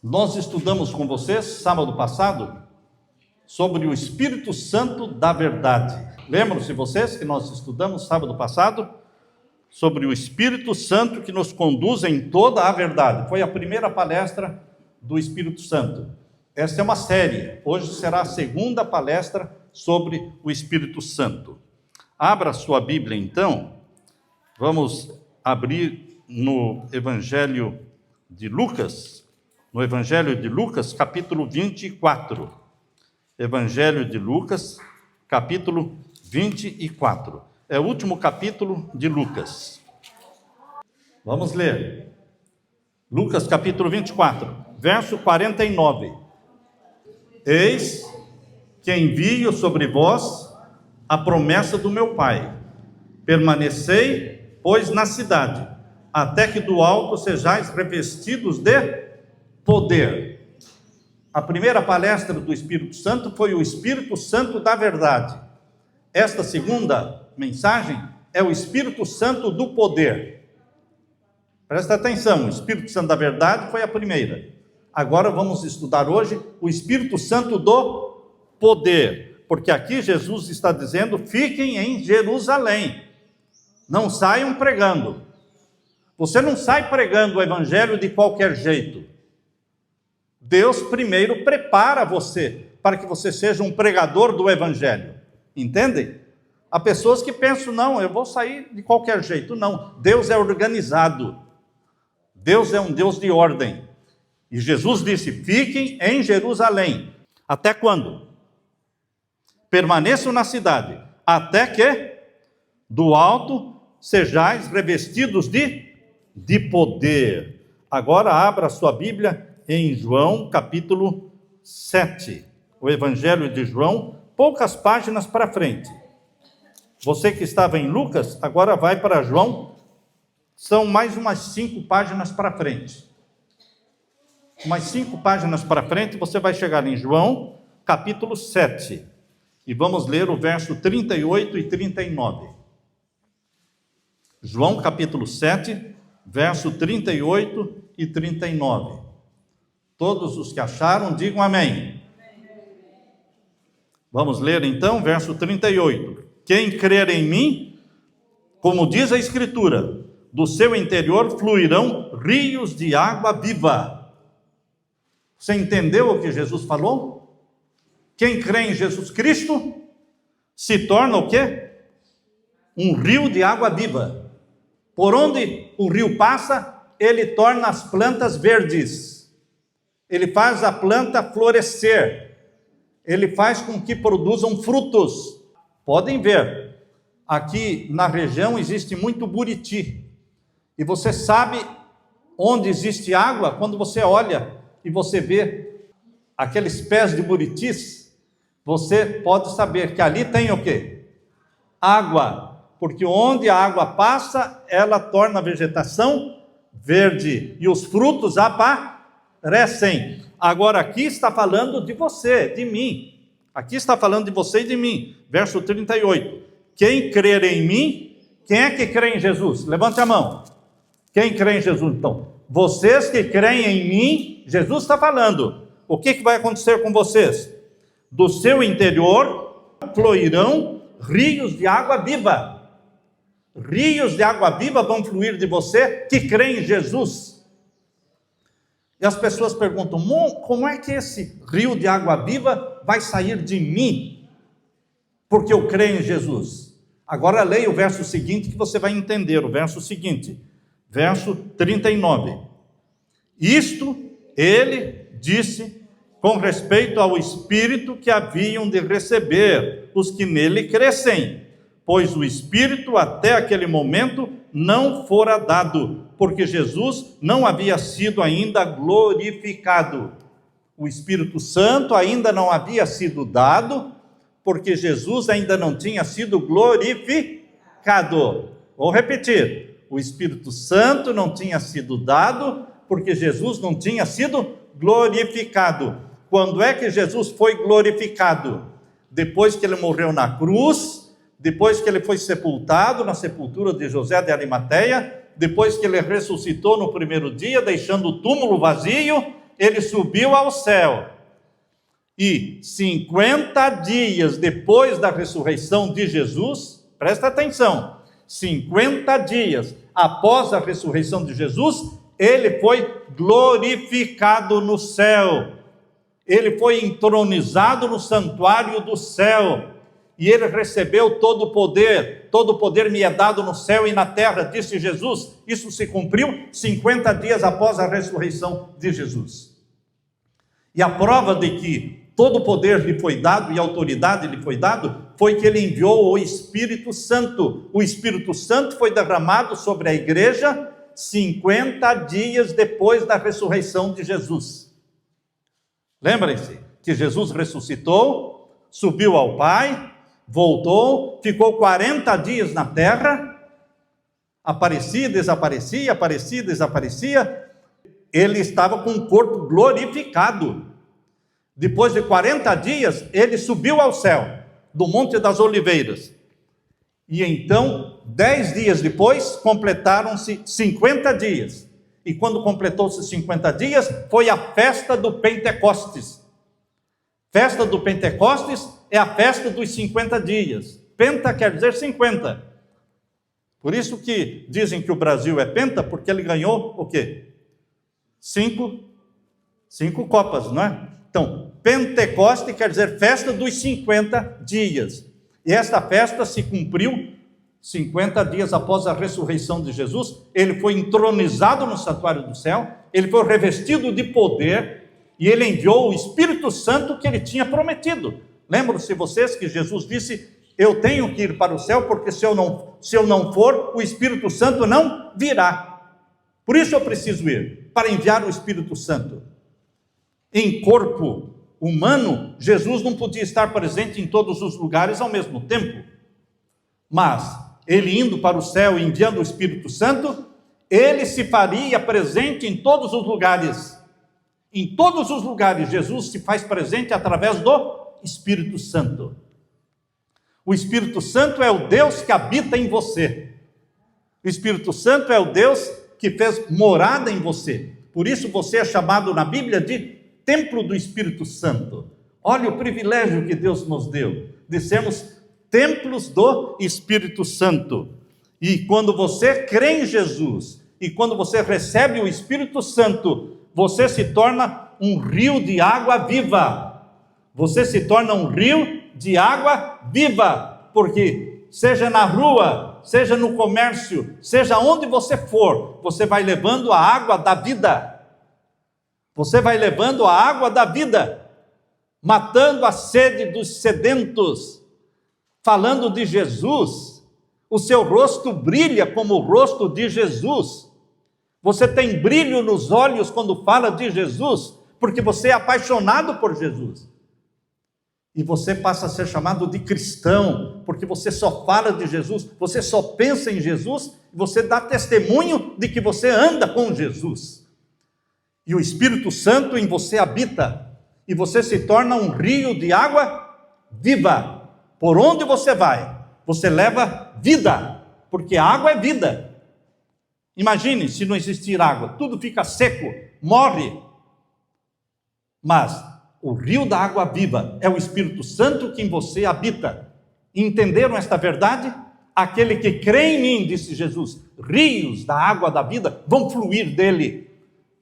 Nós estudamos com vocês, sábado passado, sobre o Espírito Santo da verdade. Lembram-se vocês que nós estudamos sábado passado sobre o Espírito Santo que nos conduz em toda a verdade? Foi a primeira palestra do Espírito Santo. Esta é uma série. Hoje será a segunda palestra sobre o Espírito Santo. Abra sua Bíblia, então. Vamos abrir no Evangelho de Lucas. No Evangelho de Lucas, capítulo 24. Evangelho de Lucas, capítulo 24. É o último capítulo de Lucas. Vamos ler. Lucas, capítulo 24, verso 49. Eis que envio sobre vós a promessa do meu Pai. Permanecei, pois, na cidade, até que do alto sejais revestidos de poder. A primeira palestra do Espírito Santo foi o Espírito Santo da verdade. Esta segunda mensagem é o Espírito Santo do poder. Presta atenção, o Espírito Santo da verdade foi a primeira. Agora vamos estudar hoje o Espírito Santo do poder, porque aqui Jesus está dizendo: fiquem em Jerusalém, não saiam pregando. Você não sai pregando o evangelho de qualquer jeito. Deus primeiro prepara você para que você seja um pregador do evangelho. Entendem? Há pessoas que pensam: não, eu vou sair de qualquer jeito. Não, Deus é organizado. Deus é um Deus de ordem. E Jesus disse: fiquem em Jerusalém. Até quando? Permaneçam na cidade, até que do alto sejais revestidos de poder. Agora abra a sua Bíblia em João, capítulo 7. O Evangelho de João, poucas páginas para frente. Você que estava em Lucas, agora vai para João. São mais umas 5 páginas para frente. Umas 5 páginas para frente, você vai chegar em João, capítulo 7. E vamos ler o verso 38 e 39. João, capítulo 7, verso 38 e 39. Todos os que acharam, digam amém. Vamos ler então, verso 38. Quem crer em mim, como diz a Escritura, do seu interior fluirão rios de água viva. Você entendeu o que Jesus falou? Quem crê em Jesus Cristo se torna o quê? Um rio de água viva. Por onde o rio passa, ele torna as plantas verdes. Ele faz a planta florescer. Ele faz com que produzam frutos. Podem ver, aqui na região existe muito buriti. E você sabe onde existe água quando você olha e você vê aqueles pés de buritis. Você pode saber que ali tem o quê? Água. Porque onde a água passa, ela torna a vegetação verde. E os frutos aparecem. Agora aqui está falando de você, de mim. Aqui está falando de você e de mim. Verso 38. Quem crer em mim, quem é que crê em Jesus? Levante a mão. Quem crê em Jesus, então? Vocês que creem em mim, Jesus está falando. O que vai acontecer com vocês? Do seu interior fluirão rios de água viva. Rios de água viva vão fluir de você que crê em Jesus. E as pessoas perguntam: como é que esse rio de água viva vai sair de mim? Porque eu creio em Jesus. Agora leia o verso seguinte que você vai entender. O verso seguinte, verso 39. Isto ele disse com respeito ao Espírito que haviam de receber os que nele crescem, pois o Espírito até aquele momento não fora dado, porque Jesus não havia sido ainda glorificado. O Espírito Santo ainda não havia sido dado, porque Jesus ainda não tinha sido glorificado. Vou repetir, o Espírito Santo não tinha sido dado, porque Jesus não tinha sido glorificado. Quando é que Jesus foi glorificado? Depois que ele morreu na cruz, depois que ele foi sepultado na sepultura de José de Arimateia, depois que ele ressuscitou no primeiro dia, deixando o túmulo vazio, ele subiu ao céu. E 50 dias depois da ressurreição de Jesus, presta atenção, 50 dias após a ressurreição de Jesus, ele foi glorificado no céu. Ele foi entronizado no santuário do céu. E ele recebeu todo o poder me é dado no céu e na terra, disse Jesus. Isso se cumpriu 50 dias após a ressurreição de Jesus. E a prova de que todo o poder lhe foi dado e autoridade lhe foi dado, foi que ele enviou o Espírito Santo. O Espírito Santo foi derramado sobre a igreja 50 dias depois da ressurreição de Jesus. Lembrem-se que Jesus ressuscitou, subiu ao Pai, voltou, ficou 40 dias na terra, aparecia, desaparecia, aparecia, desaparecia. Ele estava com o corpo glorificado. Depois de 40 dias, ele subiu ao céu, do Monte das Oliveiras. E então, 10 dias depois, completaram-se 50 dias. E quando completou-se 50 dias, foi a festa do Pentecostes. Festa do Pentecostes é a festa dos 50 dias. Penta quer dizer 50. Por isso que dizem que o Brasil é penta, porque ele ganhou o quê? 5 copas, não é? Então, Pentecoste quer dizer festa dos 50 dias. E esta festa se cumpriu 50 dias após a ressurreição de Jesus. Ele foi entronizado no santuário do céu, ele foi revestido de poder, e ele enviou o Espírito Santo que ele tinha prometido. Lembram-se vocês que Jesus disse: eu tenho que ir para o céu, porque se eu não for, o Espírito Santo não virá. Por isso eu preciso ir, para enviar o Espírito Santo. Em corpo humano, Jesus não podia estar presente em todos os lugares ao mesmo tempo. Mas, ele indo para o céu e enviando o Espírito Santo, ele se faria presente em todos os lugares. Em todos os lugares, Jesus se faz presente através do Espírito Santo. O Espírito Santo é o Deus que habita em você. O Espírito Santo é o Deus que fez morada em você. Por isso você é chamado na Bíblia de templo do Espírito Santo. Olha o privilégio que Deus nos deu, de sermos templos do Espírito Santo. E quando você crê em Jesus, e quando você recebe o Espírito Santo, você se torna um rio de água viva. Você se torna um rio de água viva, porque seja na rua, seja no comércio, seja onde você for, você vai levando a água da vida. Você vai levando a água da vida, matando a sede dos sedentos, falando de Jesus. O seu rosto brilha como o rosto de Jesus. Você tem brilho nos olhos quando fala de Jesus, porque você é apaixonado por Jesus. E você passa a ser chamado de cristão, porque você só fala de Jesus, você só pensa em Jesus, você dá testemunho de que você anda com Jesus. E o Espírito Santo em você habita, e você se torna um rio de água viva. Por onde você vai, você leva vida, porque a água é vida. Imagine se não existir água, tudo fica seco, morre. Mas o rio da água viva é o Espírito Santo que em você habita. Entenderam esta verdade? Aquele que crê em mim, disse Jesus, rios da água da vida vão fluir dele.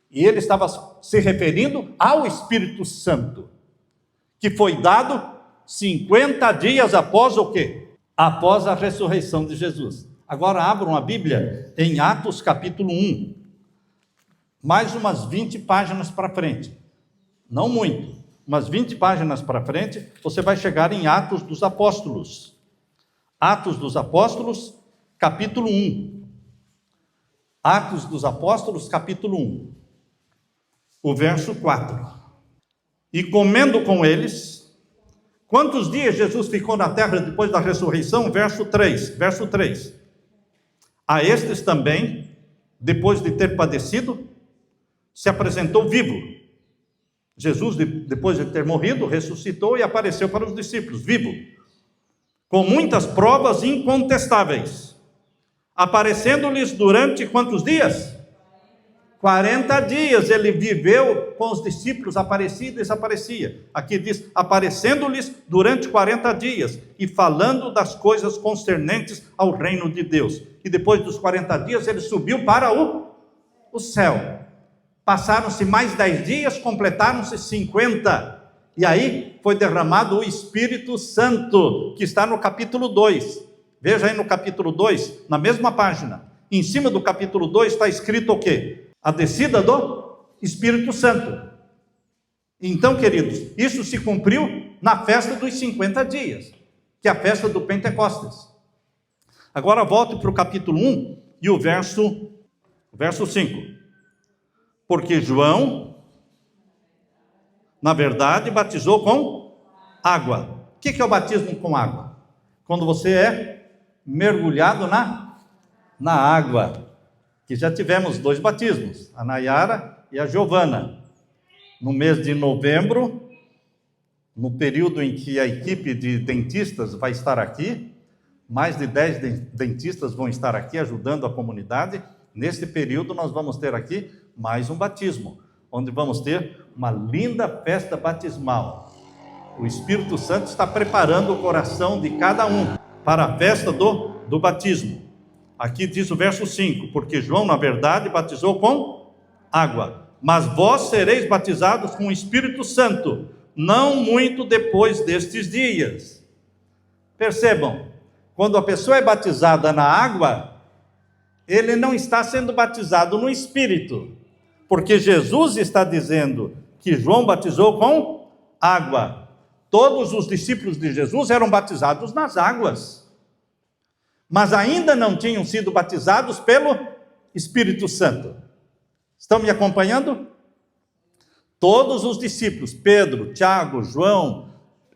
E ele estava se referindo ao Espírito Santo, que foi dado 50 dias após o quê? Após a ressurreição de Jesus. Agora abram a Bíblia em Atos capítulo 1. Mais umas 20 páginas para frente. Não muito, umas 20 páginas para frente, você vai chegar em Atos dos Apóstolos. Atos dos Apóstolos, capítulo 1. Atos dos Apóstolos, capítulo 1. O verso 4. E comendo com eles, quantos dias Jesus ficou na terra depois da ressurreição? Verso 3. A estes também, depois de ter padecido, se apresentou vivo. Jesus, depois de ter morrido, ressuscitou e apareceu para os discípulos, vivo, com muitas provas incontestáveis, aparecendo-lhes durante quantos dias? 40 dias ele viveu com os discípulos, aparecia e desaparecia. Aqui diz, aparecendo-lhes durante 40 dias e falando das coisas concernentes ao reino de Deus. E depois dos 40 dias ele subiu para o céu. Passaram-se mais 10 dias, completaram-se 50. E aí foi derramado o Espírito Santo, que está no capítulo 2. Veja aí no capítulo 2, na mesma página. Em cima do capítulo 2 está escrito o quê? A descida do Espírito Santo. Então, queridos, isso se cumpriu na festa dos 50 dias, que é a festa do Pentecostes. Agora volte para o capítulo 1 e o verso 5. Porque João, na verdade, batizou com água. O que é o batismo com água? Quando você é mergulhado na água. Que já tivemos 2 batismos, a Nayara e a Giovana. No mês de novembro, no período em que a equipe de dentistas vai estar aqui, mais de 10 dentistas vão estar aqui ajudando a comunidade. Nesse período nós vamos ter aqui mais um batismo, onde vamos ter uma linda festa batismal. O Espírito Santo está preparando o coração de cada um para a festa do batismo. Aqui diz o verso 5, porque João, na verdade, batizou com água, mas vós sereis batizados com o Espírito Santo, não muito depois destes dias. Percebam, quando a pessoa é batizada na água, ele não está sendo batizado no Espírito, porque Jesus está dizendo que João batizou com água. Todos os discípulos de Jesus eram batizados nas águas, mas ainda não tinham sido batizados pelo Espírito Santo. Estão me acompanhando? Todos os discípulos, Pedro, Tiago, João,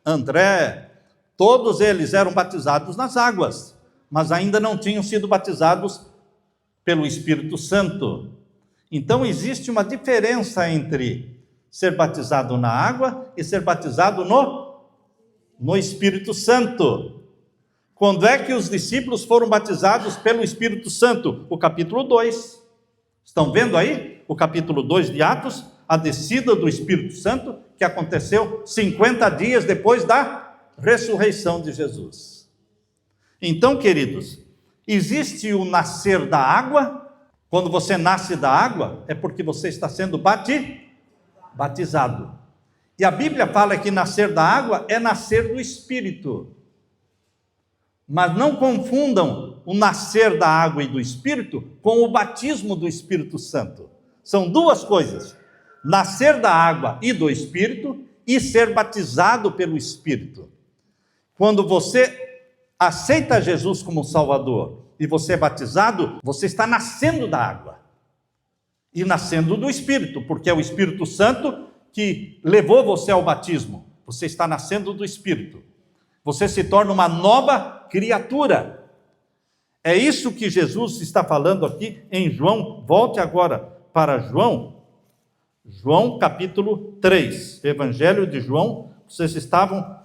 André, todos eles eram batizados nas águas, mas ainda não tinham sido batizados pelo Espírito Santo. Então existe uma diferença entre ser batizado na água e ser batizado no Espírito Santo. Quando é que os discípulos foram batizados pelo Espírito Santo? O capítulo 2. Estão vendo aí? O capítulo 2 de Atos, a descida do Espírito Santo, que aconteceu 50 dias depois da ressurreição de Jesus. Então, queridos, existe o nascer da água. Quando você nasce da água, é porque você está sendo batizado. E a Bíblia fala que nascer da água é nascer do Espírito. Mas não confundam o nascer da água e do Espírito com o batismo do Espírito Santo. São duas coisas: nascer da água e do Espírito e ser batizado pelo Espírito. Quando você aceita Jesus como Salvador e você é batizado, você está nascendo da água e nascendo do Espírito, porque é o Espírito Santo que levou você ao batismo. Você está nascendo do Espírito. Você se torna uma nova criatura. É isso que Jesus está falando aqui em João. Volte agora para João capítulo 3. Evangelho de João. Vocês estavam,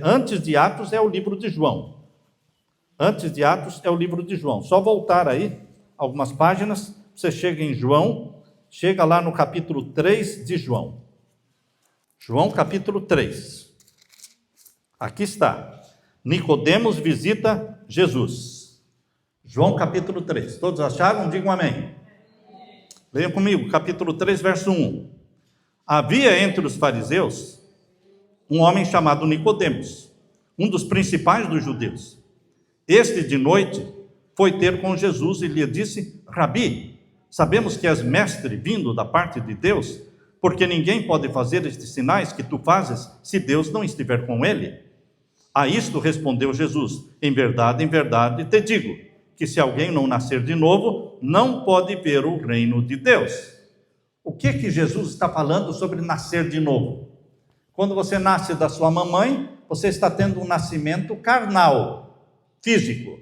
antes de Atos é o livro de João. Antes de Atos é o livro de João. Só voltar aí algumas páginas, você chega em João, chega lá no capítulo 3 de João. João capítulo 3. Aqui está. Nicodemos visita Jesus. João capítulo 3. Todos acharam? Digam amém. Leiam comigo, capítulo 3, verso 1. Havia entre os fariseus um homem chamado Nicodemos, um dos principais dos judeus. Este, de noite, foi ter com Jesus e lhe disse: Rabi, sabemos que és mestre vindo da parte de Deus, porque ninguém pode fazer estes sinais que tu fazes se Deus não estiver com ele. A isto respondeu Jesus: em verdade, te digo, que se alguém não nascer de novo, não pode ver o reino de Deus. O que Jesus está falando sobre nascer de novo? Quando você nasce da sua mamãe, você está tendo um nascimento carnal, físico,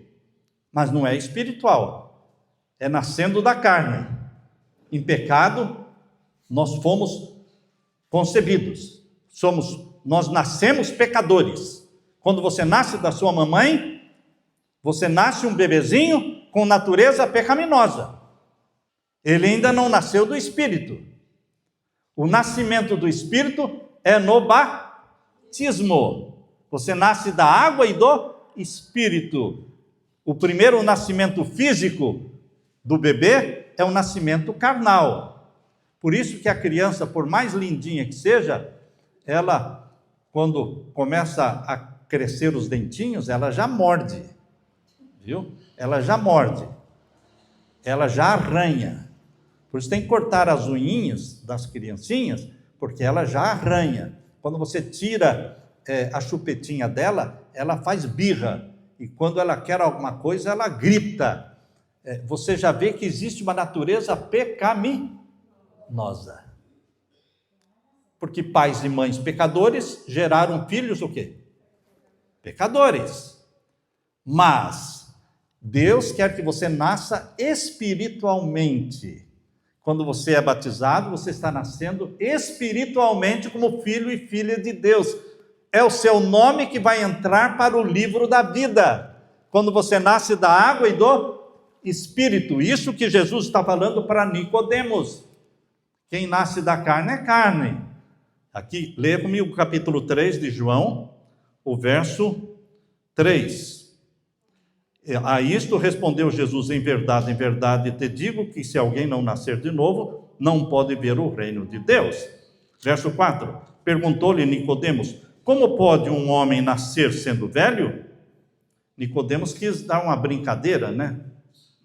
mas não é espiritual. É nascendo da carne. Em pecado, nós fomos concebidos. Nós nascemos pecadores. Quando você nasce da sua mamãe, você nasce um bebezinho com natureza pecaminosa. Ele ainda não nasceu do Espírito. O nascimento do Espírito é no batismo. Você nasce da água e do Espírito. O primeiro nascimento físico do bebê é o nascimento carnal. Por isso que a criança, por mais lindinha que seja, ela, quando começa a crescer os dentinhos, ela já morde, viu? Ela já morde, ela já arranha. Por isso tem que cortar as unhinhas das criancinhas, porque ela já arranha. Quando você tira a chupetinha dela, ela faz birra. E quando ela quer alguma coisa, ela grita. Você já vê que existe uma natureza pecaminosa. Porque pais e mães pecadores geraram filhos o quê? Pecadores. Mas Deus quer que você nasça espiritualmente. Quando você é batizado, você está nascendo espiritualmente como filho e filha de Deus. É o seu nome que vai entrar para o livro da vida. Quando você nasce da água e do Espírito. Isso que Jesus está falando para Nicodemos. Quem nasce da carne é carne. Aqui, leia comigo o capítulo 3 de João, o verso 3. A isto respondeu Jesus: em verdade te digo que se alguém não nascer de novo, não pode ver o reino de Deus. Verso 4. Perguntou-lhe Nicodemos: como pode um homem nascer sendo velho? Nicodemos quis dar uma brincadeira, né?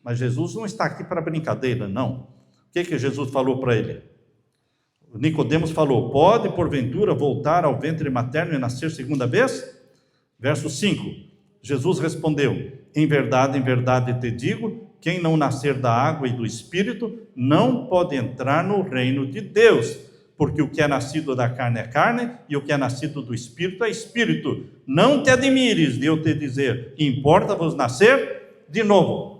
Mas Jesus não está aqui para brincadeira, não. O que Jesus falou para ele? Nicodemos falou: pode porventura voltar ao ventre materno e nascer segunda vez? Verso 5. Jesus respondeu: em verdade te digo, quem não nascer da água e do Espírito, não pode entrar no reino de Deus. Porque o que é nascido da carne é carne, e o que é nascido do Espírito é Espírito. Não te admires de eu te dizer: importa-vos nascer de novo.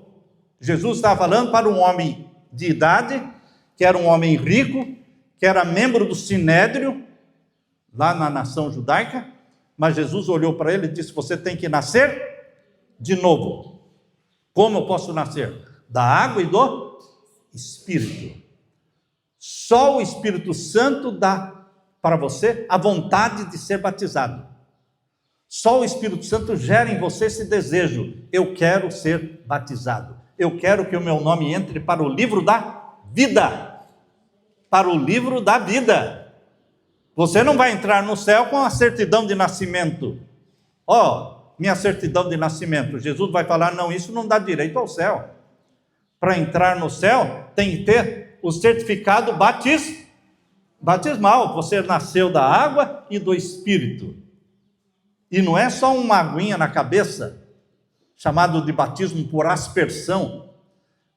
Jesus estava falando para um homem de idade, que era um homem rico, que era membro do Sinédrio, lá na nação judaica, mas Jesus olhou para ele e disse: você tem que nascer de novo. Como eu posso nascer? Da água e do Espírito. Só o Espírito Santo dá para você a vontade de ser batizado. Só o Espírito Santo gera em você esse desejo: eu quero ser batizado. Eu quero que o meu nome entre para o livro da vida. Para o livro da vida. Você não vai entrar no céu com a certidão de nascimento. Minha certidão de nascimento. Jesus vai falar: não, isso não dá direito ao céu. Para entrar no céu, tem que ter o certificado batismal. Você nasceu da água e do Espírito. E não é só uma aguinha na cabeça, chamado de batismo por aspersão.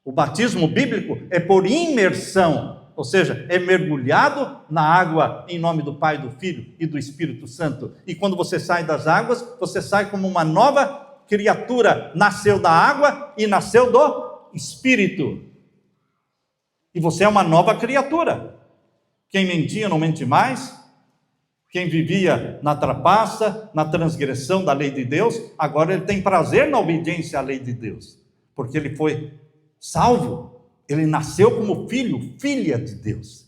O batismo bíblico é por imersão, ou seja, é mergulhado na água em nome do Pai, do Filho e do Espírito Santo. E quando você sai das águas, você sai como uma nova criatura. Nasceu da água e nasceu do Espírito. E você é uma nova criatura. Quem mentia não mente mais. Quem vivia na trapaça, na transgressão da lei de Deus, agora ele tem prazer na obediência à lei de Deus. Porque ele foi salvo. Ele nasceu como filho, filha de Deus.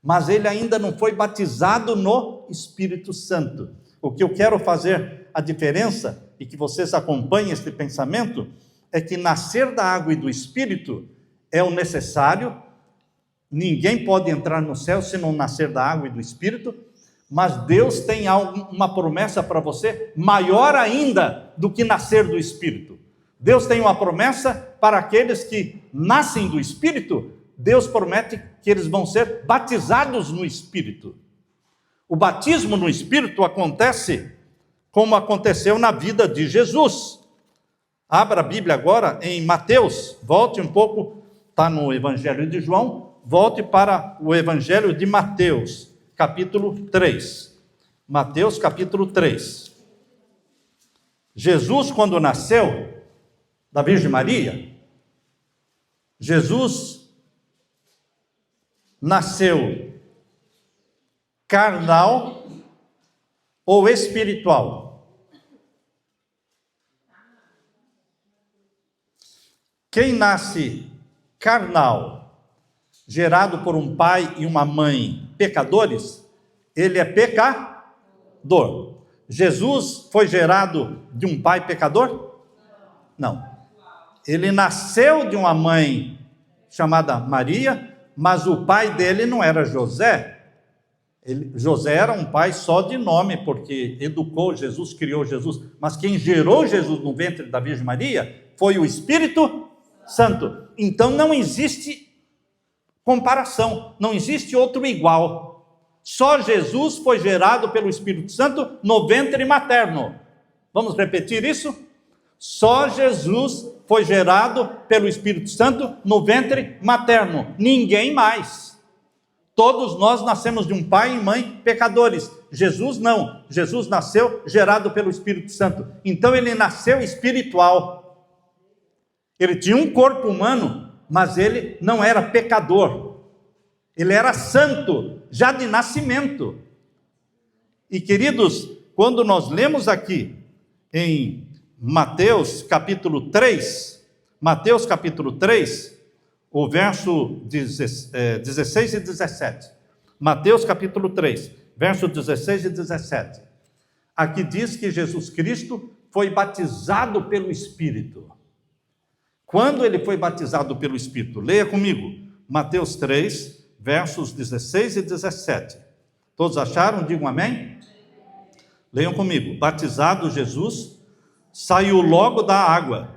Mas ele ainda não foi batizado no Espírito Santo. O que eu quero fazer a diferença, e que vocês acompanhem este pensamento, é que nascer da água e do Espírito é o necessário. Ninguém pode entrar no céu se não nascer da água e do Espírito, mas Deus tem uma promessa para você maior ainda do que nascer do Espírito. Deus tem uma promessa para aqueles que nascem do Espírito. Deus promete que eles vão ser batizados no Espírito. O batismo no Espírito acontece como aconteceu na vida de Jesus. Abra a Bíblia agora em Mateus, volte um pouco, está no Evangelho de João, volte para o Evangelho de Mateus, capítulo 3. Mateus, capítulo 3. Jesus, quando nasceu da Virgem Maria, Jesus nasceu carnal ou espiritual? Quem nasce carnal gerado por um pai e uma mãe pecadores, ele é pecador. Jesus foi gerado de um pai pecador? Não. Ele nasceu de uma mãe chamada Maria, mas o pai dele não era José. José era um pai só de nome, porque educou Jesus, criou Jesus, mas quem gerou Jesus no ventre da Virgem Maria foi o Espírito Santo. Então não existe comparação, não existe outro igual. Só Jesus foi gerado pelo Espírito Santo no ventre materno. Vamos repetir isso? Só Jesus foi gerado pelo Espírito Santo no ventre materno, ninguém mais. Todos nós nascemos de um pai e mãe pecadores. Jesus não. Jesus nasceu gerado pelo Espírito Santo. Então ele nasceu espiritual. Ele tinha um corpo humano, mas ele não era pecador. Ele era santo, já de nascimento. E queridos, quando nós lemos aqui em Mateus capítulo 3, o verso 16 e 17. Mateus capítulo 3, verso 16 e 17. Aqui diz que Jesus Cristo foi batizado pelo Espírito. Quando ele foi batizado pelo Espírito? Leia comigo. Mateus 3, versos 16 e 17. Todos acharam? Digam amém. Leiam comigo. Batizado Jesus, saiu logo da água.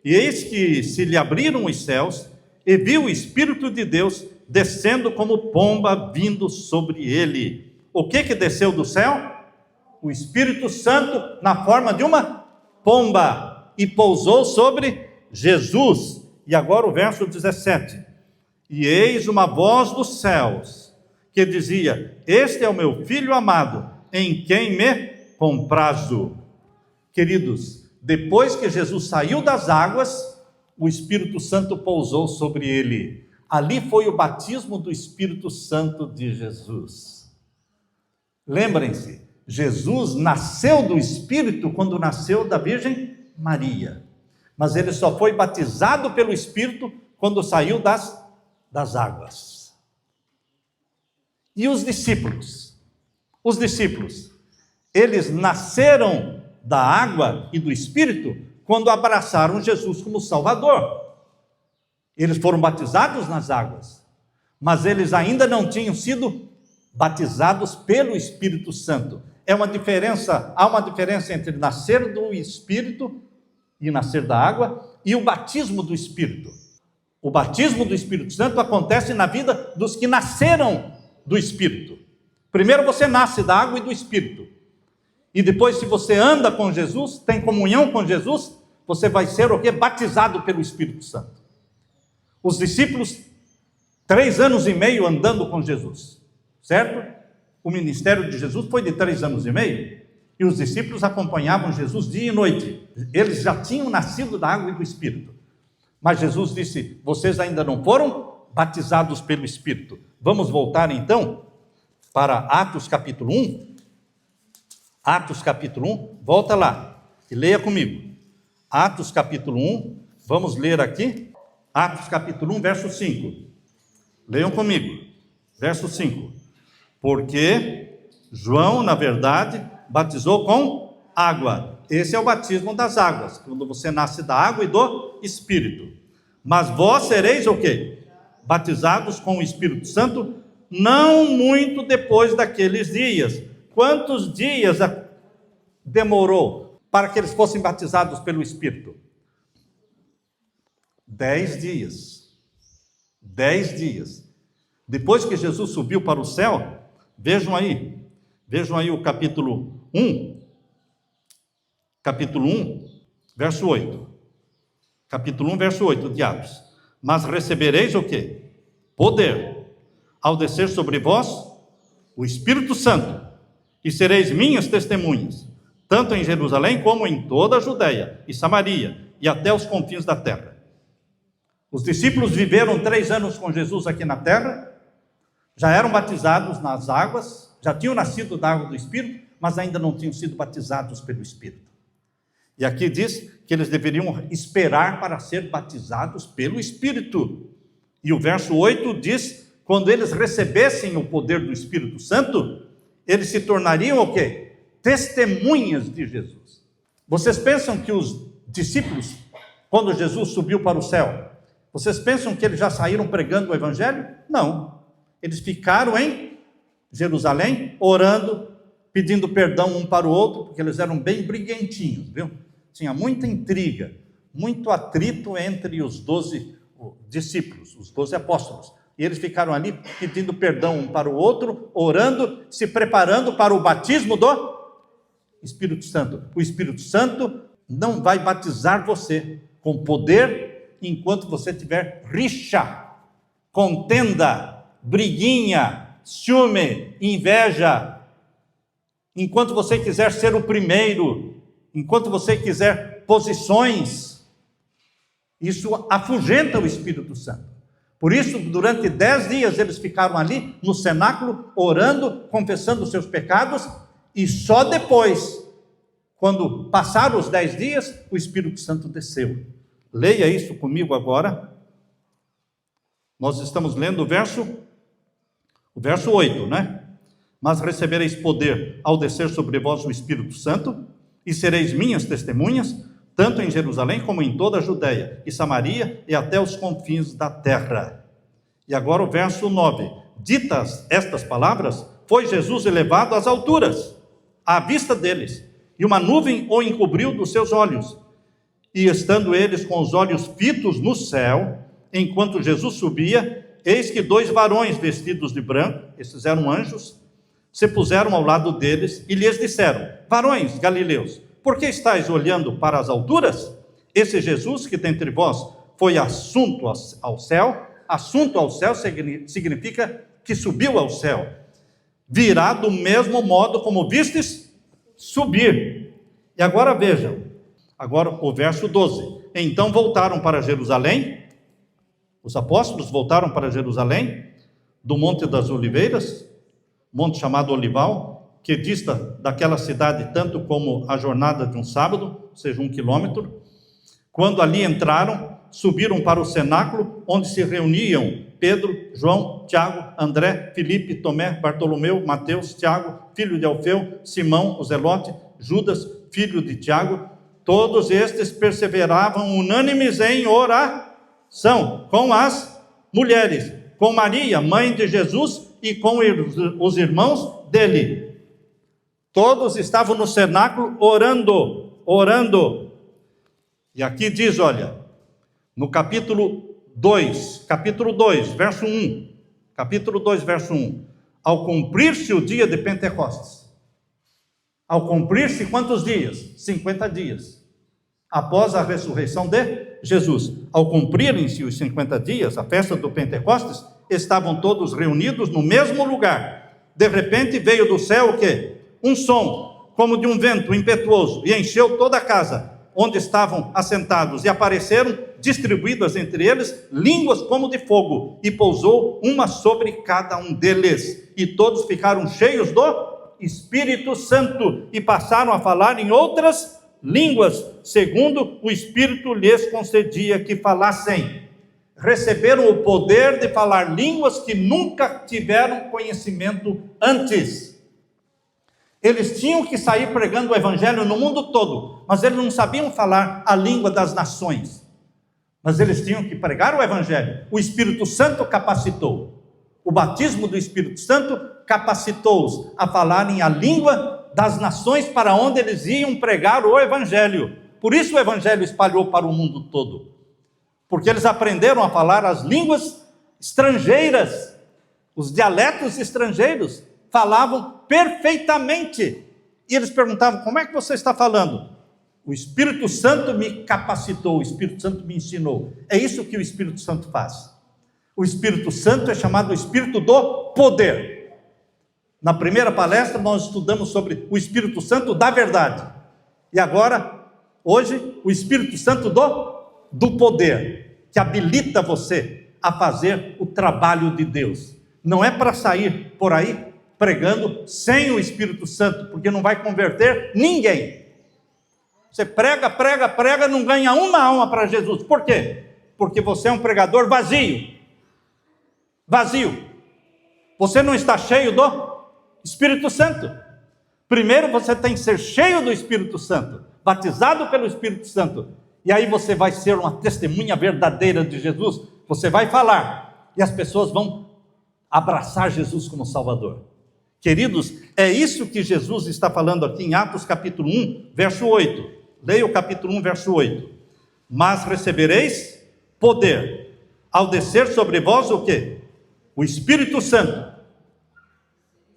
E eis que se lhe abriram os céus, e viu o Espírito de Deus descendo como pomba vindo sobre ele. O que desceu do céu? O Espírito Santo na forma de uma pomba e pousou sobre Jesus. E agora o verso 17. E eis uma voz dos céus que dizia: este é o meu filho amado, em quem me comprazo. Queridos, depois que Jesus saiu das águas, o Espírito Santo pousou sobre ele. Ali foi o batismo do Espírito Santo de Jesus. Lembrem-se, Jesus nasceu do Espírito quando nasceu da Virgem Maria. Mas ele só foi batizado pelo Espírito quando saiu das águas. E os discípulos? Os discípulos, eles nasceram da água e do Espírito quando abraçaram Jesus como Salvador. Eles foram batizados nas águas, mas eles ainda não tinham sido batizados pelo Espírito Santo. Há uma diferença entre nascer do Espírito e nascer da água e o batismo do Espírito. O batismo do Espírito Santo acontece na vida dos que nasceram do Espírito. Primeiro você nasce da água e do Espírito. E depois, se você anda com Jesus, tem comunhão com Jesus, você vai ser o quê? Batizado pelo Espírito Santo. Os discípulos, 3 anos e meio andando com Jesus, certo? O ministério de Jesus foi de 3 anos e meio, e os discípulos acompanhavam Jesus dia e noite. Eles já tinham nascido da água e do Espírito. Mas Jesus disse: vocês ainda não foram batizados pelo Espírito. Vamos voltar então para Atos capítulo 1. Atos capítulo 1, volta lá e leia comigo. Atos capítulo 1, vamos ler aqui. Atos capítulo 1, verso 5. Leiam comigo, verso 5. Porque João, na verdade, batizou com água. Esse é o batismo das águas, quando você nasce da água e do Espírito. Mas vós sereis o quê? Batizados com o Espírito Santo, não muito depois daqueles dias. Quantos dias demorou para que eles fossem batizados pelo Espírito? 10 dias. 10 dias. Depois que Jesus subiu para o céu, vejam aí o capítulo 1, verso 8. Capítulo 1, verso 8 de Atos. Mas recebereis o quê? Poder, ao descer sobre vós o Espírito Santo, e sereis minhas testemunhas, tanto em Jerusalém como em toda a Judeia e Samaria, e até os confins da terra. Os discípulos viveram 3 anos com Jesus aqui na terra, já eram batizados nas águas, já tinham nascido da água do Espírito, mas ainda não tinham sido batizados pelo Espírito. E aqui diz que eles deveriam esperar para ser batizados pelo Espírito. E o verso 8 diz, quando eles recebessem o poder do Espírito Santo, eles se tornariam o quê? Testemunhas de Jesus. Vocês pensam que os discípulos, quando Jesus subiu para o céu, vocês pensam que eles já saíram pregando o Evangelho? Não. Eles ficaram em Jerusalém, orando, pedindo perdão um para o outro, porque eles eram bem briguentinhos, viu? Tinha muita intriga, muito atrito entre os 12 discípulos, os 12 apóstolos. E eles ficaram ali pedindo perdão um para o outro, orando, se preparando para o batismo do Espírito Santo. O Espírito Santo não vai batizar você com poder enquanto você tiver rixa, contenda, briguinha, ciúme, inveja. Enquanto você quiser ser o primeiro, enquanto você quiser posições, isso afugenta o Espírito Santo. Por isso, durante 10 dias, eles ficaram ali no cenáculo, orando, confessando os seus pecados, e só depois, quando passaram os 10 dias, o Espírito Santo desceu. Leia isso comigo agora. Nós estamos lendo o verso 8, né? Mas recebereis poder ao descer sobre vós o Espírito Santo, e sereis minhas testemunhas, tanto em Jerusalém como em toda a Judeia e Samaria e até os confins da terra. E agora o verso 9. Ditas estas palavras, foi Jesus elevado às alturas, à vista deles, e uma nuvem o encobriu dos seus olhos. E estando eles com os olhos fitos no céu, enquanto Jesus subia, eis que 2 varões vestidos de branco, esses eram anjos, se puseram ao lado deles e lhes disseram: varões galileus, por que estáis olhando para as alturas? Esse Jesus que dentre vós foi assunto ao céu significa que subiu ao céu, virá do mesmo modo como vistes subir. E agora vejam, agora o verso 12. Então voltaram para Jerusalém, os apóstolos voltaram para Jerusalém, do Monte das Oliveiras, monte chamado Olival, que dista daquela cidade tanto como a jornada de um sábado, ou seja, 1 quilômetro. Quando ali entraram, subiram para o cenáculo, onde se reuniam Pedro, João, Tiago, André, Filipe, Tomé, Bartolomeu, Mateus, Tiago, filho de Alfeu, Simão, o Zelote, Judas, filho de Tiago. Todos estes perseveravam unânimes em oração, com as mulheres, com Maria, mãe de Jesus, e com os irmãos dele. Todos estavam no cenáculo orando. E aqui diz, olha, no capítulo 2, verso 1, capítulo 2, verso 1, ao cumprir-se o dia de Pentecostes, ao cumprir-se quantos dias? 50 dias, após a ressurreição de Jesus, ao cumprirem-se os 50 dias, a festa do Pentecostes, estavam todos reunidos no mesmo lugar. De repente veio do céu o quê? Um som, como de um vento impetuoso, e encheu toda a casa, onde estavam assentados, e apareceram, distribuídas entre eles, línguas como de fogo, e pousou uma sobre cada um deles, e todos ficaram cheios do Espírito Santo, e passaram a falar em outras línguas, segundo o Espírito lhes concedia que falassem. Receberam o poder de falar línguas que nunca tiveram conhecimento antes. Eles tinham que sair pregando o Evangelho no mundo todo, mas eles não sabiam falar a língua das nações. Mas eles tinham que pregar o Evangelho. O Espírito Santo capacitou. O batismo do Espírito Santo capacitou-os a falarem a língua das nações para onde eles iam pregar o Evangelho. Por isso o Evangelho espalhou para o mundo todo. Porque eles aprenderam a falar as línguas estrangeiras, os dialetos estrangeiros. Falavam perfeitamente. E eles perguntavam: como é que você está falando? O Espírito Santo me capacitou, o Espírito Santo me ensinou. É isso que o Espírito Santo faz. O Espírito Santo é chamado o Espírito do poder. Na primeira palestra nós estudamos sobre o Espírito Santo da verdade. E agora, hoje, o Espírito Santo do poder, que habilita você a fazer o trabalho de Deus. Não é para sair por aí pregando sem o Espírito Santo, porque não vai converter ninguém. Você prega, não ganha uma alma para Jesus. Por quê? Porque você é um pregador vazio. vazio. Você não está cheio do Espírito Santo. Primeiro você tem que ser cheio do Espírito Santo, batizado pelo Espírito Santo. E aí você vai ser uma testemunha verdadeira de Jesus. Você vai falar e as pessoas vão abraçar Jesus como Salvador. Queridos, é isso que Jesus está falando aqui em Atos capítulo 1, verso 8. Leia o capítulo 1, verso 8. Mas recebereis poder ao descer sobre vós o quê? O Espírito Santo.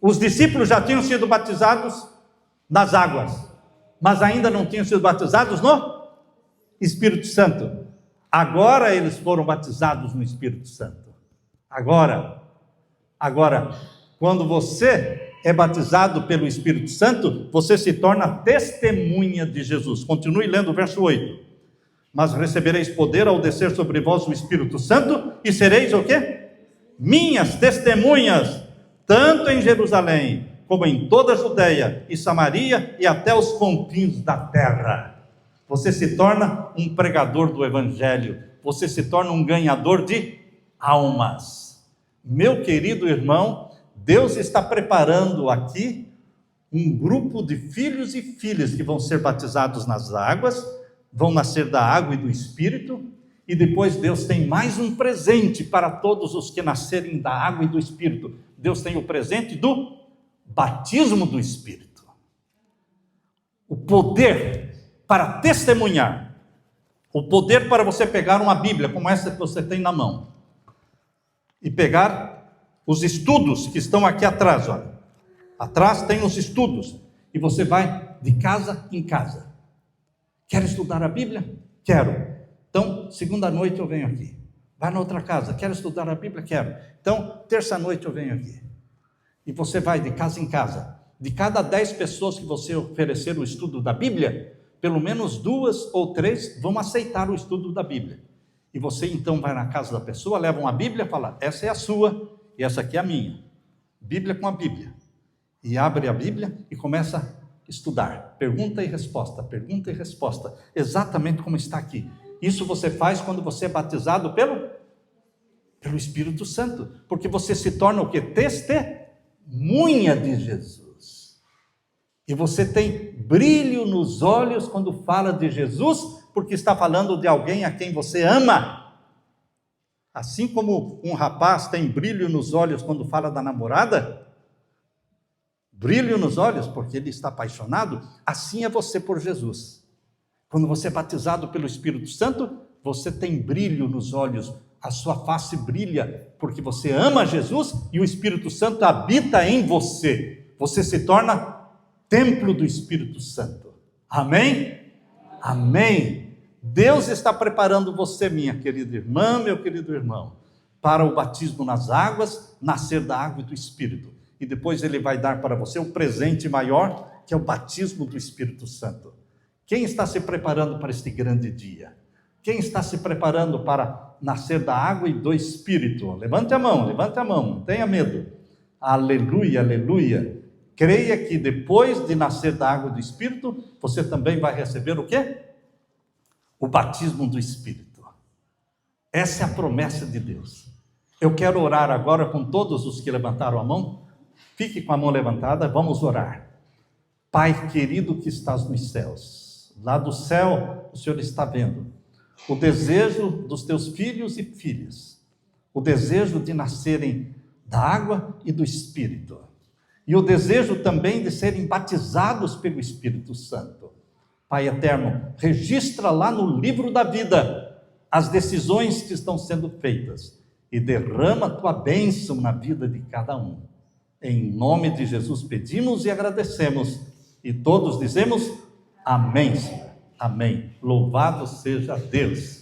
Os discípulos já tinham sido batizados nas águas, mas ainda não tinham sido batizados no Espírito Santo. Agora eles foram batizados no Espírito Santo. Agora, quando você é batizado pelo Espírito Santo, você se torna testemunha de Jesus. Continue lendo o verso 8. Mas recebereis poder ao descer sobre vós o Espírito Santo, e sereis o quê? Minhas testemunhas, tanto em Jerusalém, como em toda a Judeia e Samaria, e até os confins da terra. Você se torna um pregador do Evangelho, você se torna um ganhador de almas. Meu querido irmão, Deus está preparando aqui um grupo de filhos e filhas que vão ser batizados nas águas, vão nascer da água e do Espírito, e depois Deus tem mais um presente para todos os que nascerem da água e do Espírito. Deus tem o presente do batismo do Espírito. O poder para testemunhar, o poder para você pegar uma Bíblia como essa que você tem na mão, e pegar os estudos que estão aqui atrás, olha. Atrás tem os estudos, e você vai de casa em casa. Quer estudar a Bíblia? Quero. Então, segunda noite eu venho aqui. Vai na outra casa. Quer estudar a Bíblia? Quero. Então, terça noite eu venho aqui. E você vai de casa em casa. De cada 10 pessoas que você oferecer o estudo da Bíblia, pelo menos 2 ou 3 vão aceitar o estudo da Bíblia. E você então vai na casa da pessoa, leva uma Bíblia e fala, essa é a sua e essa aqui é a minha. Bíblia com a Bíblia. E abre a Bíblia e começa a estudar. Pergunta e resposta, exatamente como está aqui. Isso você faz quando você é batizado pelo Espírito Santo, porque você se torna o quê? Testemunha de Jesus. E você tem brilho nos olhos quando fala de Jesus, porque está falando de alguém a quem você ama. Assim como um rapaz tem brilho nos olhos quando fala da namorada, brilho nos olhos porque ele está apaixonado, assim é você por Jesus. Quando você é batizado pelo Espírito Santo, você tem brilho nos olhos, a sua face brilha, porque você ama Jesus e o Espírito Santo habita em você. Você se torna templo do Espírito Santo. Amém? Amém. Deus está preparando você, minha querida irmã, meu querido irmão, para o batismo nas águas, nascer da água e do Espírito. E depois Ele vai dar para você um presente maior, que é o batismo do Espírito Santo. Quem está se preparando para este grande dia? Quem está se preparando para nascer da água e do Espírito? Levante a mão, não tenha medo. Aleluia, aleluia. Creia que depois de nascer da água e do Espírito, você também vai receber o quê? O batismo do Espírito. Essa é a promessa de Deus. Eu quero orar agora com todos os que levantaram a mão. Fique com a mão levantada, vamos orar. Pai querido que estás nos céus, lá do céu o Senhor está vendo o desejo dos teus filhos e filhas, o desejo de nascerem da água e do Espírito, e o desejo também de serem batizados pelo Espírito Santo. Pai eterno, registra lá no livro da vida as decisões que estão sendo feitas e derrama a tua bênção na vida de cada um. Em nome de Jesus pedimos e agradecemos, e todos dizemos amém, Senhor. Amém. Louvado seja Deus.